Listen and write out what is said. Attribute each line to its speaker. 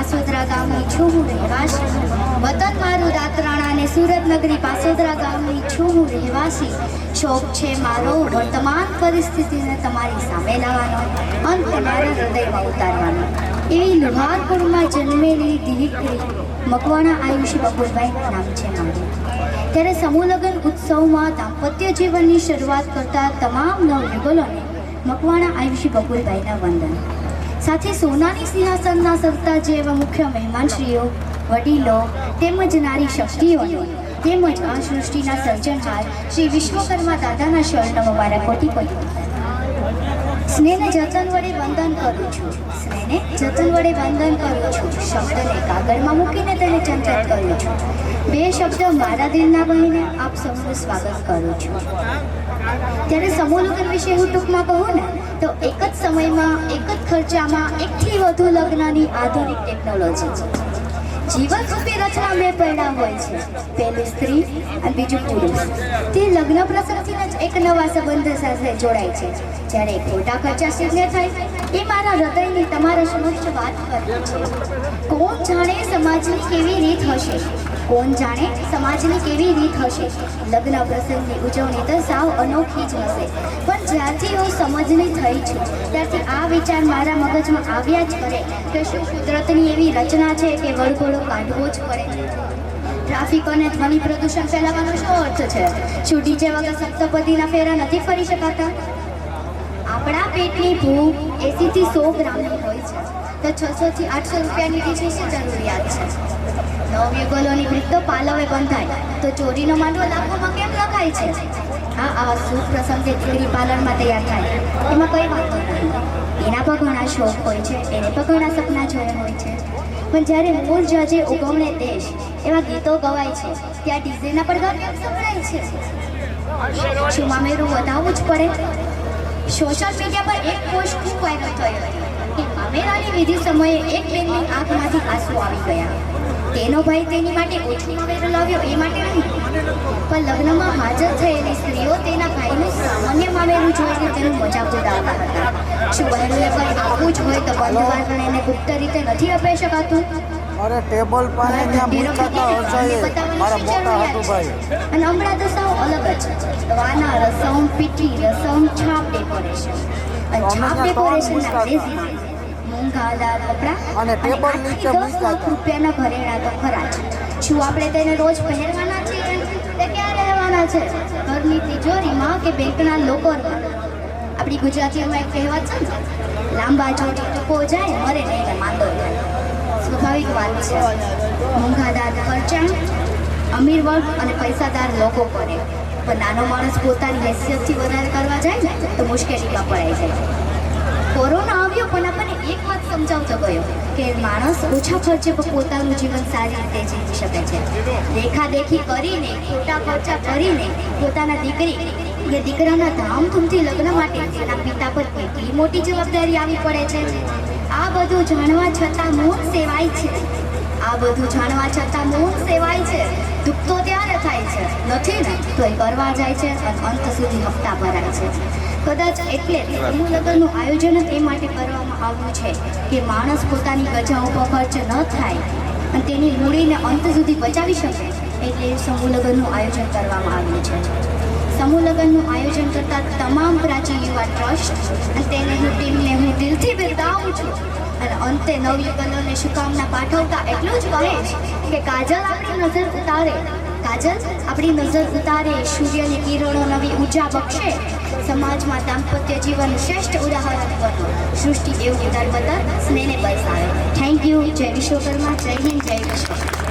Speaker 1: પાસોદરા ગામની છું હું રહેવાસી. વતન મારું દાતરાણા અને સુરતનગરી પાસોદરા ગામની છું હું રહેવાસી. શોખ છે મારો વર્તમાન પરિસ્થિતિને તમારી સામે લાવવાનો, અંત મારા હૃદયમાં ઉતારવાનો. એવી લુહારપુરમાં જન્મેલી દીકરી મકવાણા આયુષી બકુલભાઈ નામ છે મારું. ત્યારે સમૂહ લગ્ન ઉત્સવમાં દાંપત્ય જીવનની શરૂઆત કરતા તમામ નવયુગલોને મકવાણા આયુષી બકુલભાઈના વંદન. સાથે સોનાની સિંહાસનના સરતા જેવા મુખ્ય મહેમાનશ્રીઓ, વડીલો તેમજ નારી શક્તિઓને તેમજ આ સૃષ્ટિના સર્જનહાર શ્રી વિશ્વકર્મા દાદાના શરણમાં મારા કોટી કોટી સ્નેહને જતન વડે વંદન કરું છું. સ્નેહને જતન વડે વંદન કરું છું. શબ્દને કાગળમાં મૂકીને તેને ચંચિત કરું છું. બે શબ્દ મારા દિલના બહીને આપ સૌનું સ્વાગત કરું છું. ત્યારે સમૂહ લગ્ન વિશે હું ટૂંકમાં કહું ને તો એક જ સમયમાં એક જ ખર્ચામાં એકથી વધુ લગ્નની આધુનિક ટેકનોલોજી છે. જીવનરૂપી રચના બે પૈડા હોય છે, પહેલું સ્ત્રી અને બીજું પુરુષ. તે લગ્ન પ્રસંગથી જ એક નવા સંબંધ સાથે જોડાય છે. જ્યારે ખોટા ખર્ચા સિદ્ધ થાય એ મારા હૃદયની તમારા સમક્ષ વાત કરવી છે. કોણ જાણે સમાજની કેવી રીત હશે, કોણ જાણે સમાજની કેવી રીત હશે. લગ્ન પ્રસંગની ઉજવણી તો સાવ અનોખી જ હશે, પણ જ્યારથી હું સમજની થઈ છું ત્યારથી આ વિચાર મારા મગજમાં આવ્યા જ કરે કે શું કુદરતની એવી રચના છે કે વળઘોડો કાઢવો જ પડે. ટ્રાફિક અને ધ્વનિ પ્રદૂષણ ફેલાવવાનો શું અર્થ છે? શું ડીજે વગર સપ્તપદીના ફેરા નથી ફરી શકાતા? આપણા પેટની ભૂખ 80 થી 100 ગ્રામની હોય છે, તો 600 થી 800 રૂપિયાની ડીશની શું જરૂરિયાત છે? નવયુગલોની રીત તો પાલવે બંધાય તો ચોરીનો માંડવો લાખોમાં કેમ લખાય છે? આ શુભ પ્રસંગે દીકરી પાર્લરમાં તૈયાર થાય એમાં કંઈ વાંધો નથી. એના પર ઘણા શોખ હોય છે, એને પર ઘણા સપના જોયા હોય છે. પણ જ્યારે મૂળ જજે ઉગમણે દેશ એવા ગીતો ગવાય છે ત્યાં ડીજેના પડઘા કેમ સંભળાય છે? શું મામેરું વધાવવું જ પડે? સોશિયલ મીડિયા પર એક પોસ્ટ ખૂબ વાયરલ થઈ હતી કે મામેરાની વિધિ સમયે એક બેનની આંખમાંથી આંસુ આવી ગયા. તેનો ભાઈ તેની માટે ઓછું મામેરું લાવ્યો એ માટે નહીં, પણ લગ્નમાં હાજર થયેલી સ્ત્રીઓ તેના ભાઈનું સામાન્ય મામેરું જોઈને તેનું મજાક ઉડાવતા હતા. શું બહેનોને પણ આવું જ હોય તો બંધ વાળને એને ગુપ્ત રીતે નથી અપાઈ શકાતું?
Speaker 2: અરે ટેબલ પાસે ત્યાં મૂકાતા હશે મારા મોટા હાટુભાઈ.
Speaker 1: અને હમણાં તો સાવ અલગ જ વાના રસમ, પીઠી રસમ, છાપ ડેકોરેશન. અને છાપ ડેકોરેશનના અંગ્રેજી મોંઘાદાર કપડાં
Speaker 2: અને ટેબલ નીચે
Speaker 1: 10 લાખ રૂપિયાના ઘરેણા તો ખરા જ. શું આપણે તેને રોજ પહેરવાના છીએ તે ક્યાં રહેવાના છે? ઘરની તિજોરીમાં કે બેંકના લોકરમાં? આપણી ગુજરાતીઓમાં એક કહેવત છે ને, લાંબા જોડી ટૂંકો જાય મરે નહીં ને માંદો થાય. સ્વાભાવિક વાત છે. મોંઘાદાર ખર્ચા અમીર વર્ગ અને પૈસાદાર લોકો કરે, પણ નાનો માણસ પોતાની હેસિયતથી વધારે કરવા જાય ને તો મુશ્કેલીમાં પડાઈ જાય. કોરોના આવ્યો પણ આપણને એક વાત સમજાવતો ગયો કે માણસ ઓછા ખર્ચે પણ પોતાનું જીવન સારી રીતે જીવી શકે છે. દેખાદેખી કરીને, ખોટા ખર્ચા કરીને પોતાના દીકરી કે દીકરાના ધામધૂમથી લગ્ન માટે તેના પિતા પર કેટલી મોટી જવાબદારી આવી પડે છે. આ બધું જાણવા છતાં મૌન સેવાય છે. આ બધું જાણવા છતાં મૌન સેવાય છે. દુઃખ તો ત્યારે થાય છે, નથી ને તો એ કરવા જાય છે અને અંત સુધી હપ્તા ભરાય છે. કદાચ એટલે સમૂહ લગ્નનું આયોજન એ માટે કરવામાં આવ્યું છે કે માણસ પોતાની ગજાઓ પર ખર્ચ ન થાય અને તેની મૂડીને અંત સુધી બચાવી શકે, એટલે સમૂહ લગ્નનું આયોજન કરવામાં આવ્યું છે. સમૂહ લગ્નનું આયોજન કરતા તમામ પ્રાચીન યુવા ટ્રસ્ટ અને તેને ટીમને હું દિલથી બિરદાવું છું. અને અંતે નવયુગલોને શુભકામના પાઠવતા એટલું જ કહીશ કે કાજલ આપણી નજર ઉતારે, કાજલ આપણી નજર ઉતારે, સૂર્યની કિરણો નવી ઊર્જા બક્ષે, સમાજમાં દાંપત્ય જીવન શ્રેષ્ઠ ઉદાહરણ બનો, સૃષ્ટિ એવું ઉદાર બદલ સ્નેહને બરસાવે. Thank you. જય વિશ્વકર્મા, જય હિન્દ, જય વિશ્વ.